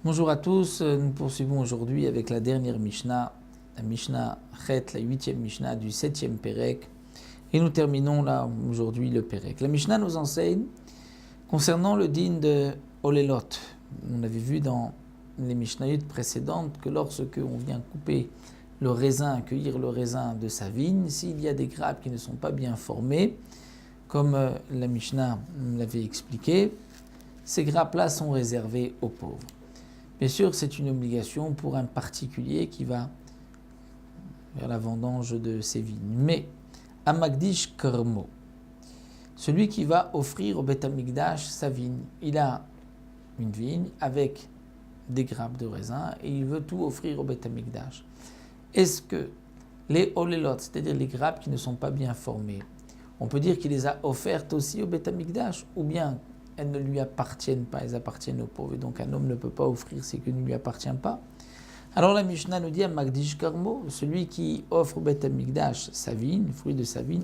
Bonjour à tous, nous poursuivons aujourd'hui avec la dernière Mishnah, la Mishnah Chet, la 8e Mishnah du 7e Pérec, et nous terminons là aujourd'hui le Pérec. La Mishnah nous enseigne concernant le din de Olelot. On avait vu dans les Mishnayot précédentes que lorsque on vient couper le raisin, cueillir le raisin de sa vigne, s'il y a des grappes qui ne sont pas bien formées, comme la Mishnah l'avait expliqué, ces grappes-là sont réservées aux pauvres. Bien sûr, c'est une obligation pour un particulier qui va vers la vendange de ses vignes. Mais, Amagdish Kermo, celui qui va offrir au Beth Amikdash sa vigne, il a une vigne avec des grappes de raisin et il veut tout offrir au Beth Amikdash. Est-ce que les olelot, c'est-à-dire les grappes qui ne sont pas bien formées, on peut dire qu'il les a offertes aussi au Beth Amikdash, ou bien elles ne lui appartiennent pas, elles appartiennent aux pauvres. Et donc un homme ne peut pas offrir ce qui ne lui appartient pas. Alors la Mishnah nous dit à Magdish Karmo, celui qui offre au Beth Amikdash sa vigne, le fruit de sa vigne,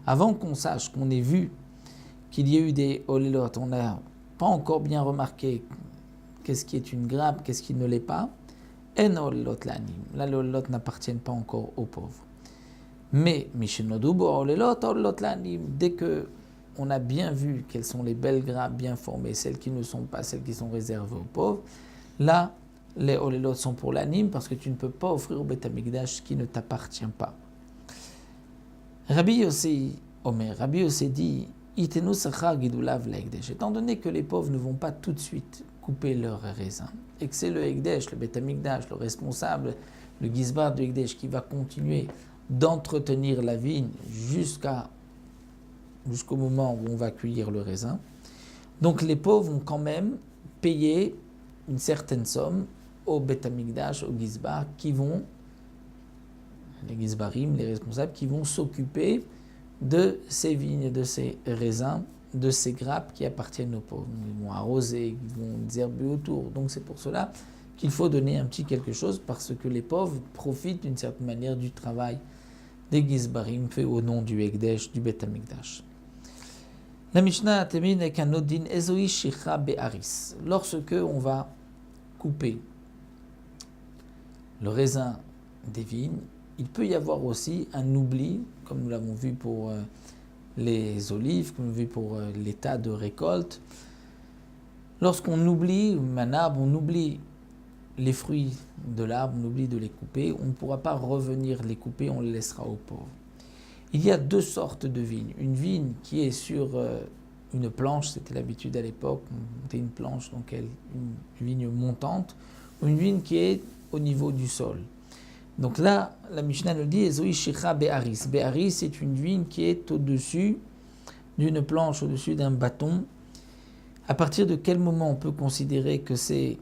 avant qu'on sache, qu'on ait vu qu'il y a eu des olelot, on n'a pas encore bien remarqué qu'est-ce qui est une grappe, qu'est-ce qui ne l'est pas, en olelot l'anim. Là, les olelot n'appartiennent pas encore aux pauvres. Mais dès que on a bien vu quelles sont les belles grappes bien formées, celles qui ne sont pas, celles qui sont réservées aux pauvres, là, les olelot sont pour l'anime parce que tu ne peux pas offrir au Beth Amikdash qui ne t'appartient pas. Rabbi Yossi dit, étant donné que les pauvres ne vont pas tout de suite couper leurs raisins, et que c'est le Hekdesh, le Beth Amikdash, le responsable, le Gizbar du Hekdesh qui va continuer d'entretenir la vigne jusqu'au moment où on va cueillir le raisin. Donc les pauvres vont quand même payer une certaine somme au Beth Amikdash, au Gizbar, les Gizbarim, les responsables, qui vont s'occuper de ces vignes, de ces raisins, de ces grappes qui appartiennent aux pauvres. Ils vont arroser, ils vont désherber autour. Donc c'est pour cela qu'il faut donner un petit quelque chose, parce que les pauvres profitent d'une certaine manière du travail des Gizbarim fait au nom du Hekdesh, du Beth Amikdash. La Mishnah termine avec un autre din, Ezoi Shicha Be'aris. Lorsque on va couper le raisin des vignes, il peut y avoir aussi un oubli, comme nous l'avons vu pour les olives, comme nous l'avons vu pour l'état de récolte. Lorsqu'on oublie un arbre, on oublie les fruits de l'arbre, on oublie de les couper, on ne pourra pas revenir les couper, on les laissera aux pauvres. Il y a deux sortes de vignes. Une vigne qui est sur une planche, c'était l'habitude à l'époque, on montait une planche, donc une vigne montante, ou une vigne qui est au niveau du sol. Donc là, la Mishnah nous dit, Ezoi Shicha Be'aris. Be'aris, c'est une vigne qui est au-dessus d'une planche, au-dessus d'un bâton. À partir de quel moment on peut considérer que c'est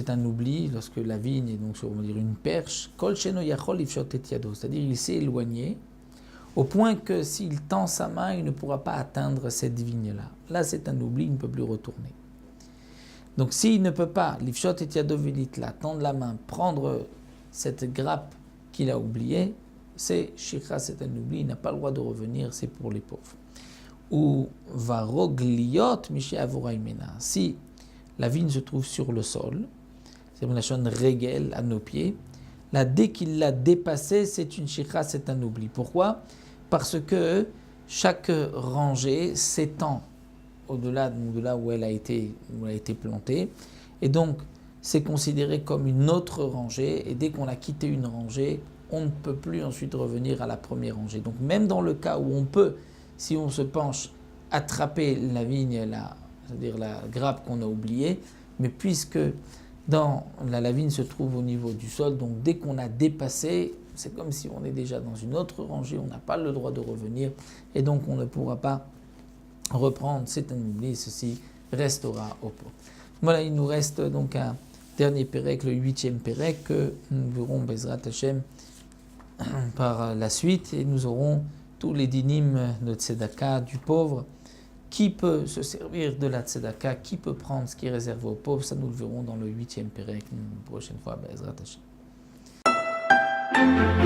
un oubli, lorsque la vigne est donc sur, on va dire, une perche, c'est-à-dire il s'est éloigné, au point que s'il tend sa main, il ne pourra pas atteindre cette vigne-là. Là, c'est un oubli, il ne peut plus retourner. Donc s'il ne peut pas, l'ifshot et yadovilitla, tendre la main, prendre cette grappe qu'il a oubliée, c'est shikha, c'est un oubli, il n'a pas le droit de revenir, c'est pour les pauvres. Ou varogliot miché avoraimena, si la vigne se trouve sur le sol, c'est une lachon régel à nos pieds. Là, dès qu'il l'a dépassé, c'est une shikha, c'est un oubli. Pourquoi ? Parce que chaque rangée s'étend au-delà de là où elle a été plantée. Et donc, c'est considéré comme une autre rangée. Et dès qu'on a quitté une rangée, on ne peut plus ensuite revenir à la première rangée. Donc, même dans le cas où on peut, si on se penche, attraper la vigne, c'est-à-dire la grappe qu'on a oubliée, mais puisque la vigne se trouve au niveau du sol, donc dès qu'on a dépassé, c'est comme si on est déjà dans une autre rangée, on n'a pas le droit de revenir, et donc on ne pourra pas reprendre, c'est un oubli, ceci restera au pot. Voilà, il nous reste donc un dernier pérec, le 8e pérec, que nous verrons Bezrat Hashem par la suite, et nous aurons tous les dinim de tzedaka du pauvre. Qui peut se servir de la tzedaka? Qui peut prendre ce qui est réservé aux pauvres? Ça, nous le verrons dans le 8e pérec, une prochaine fois, Bezrat Hashem. Shabbat.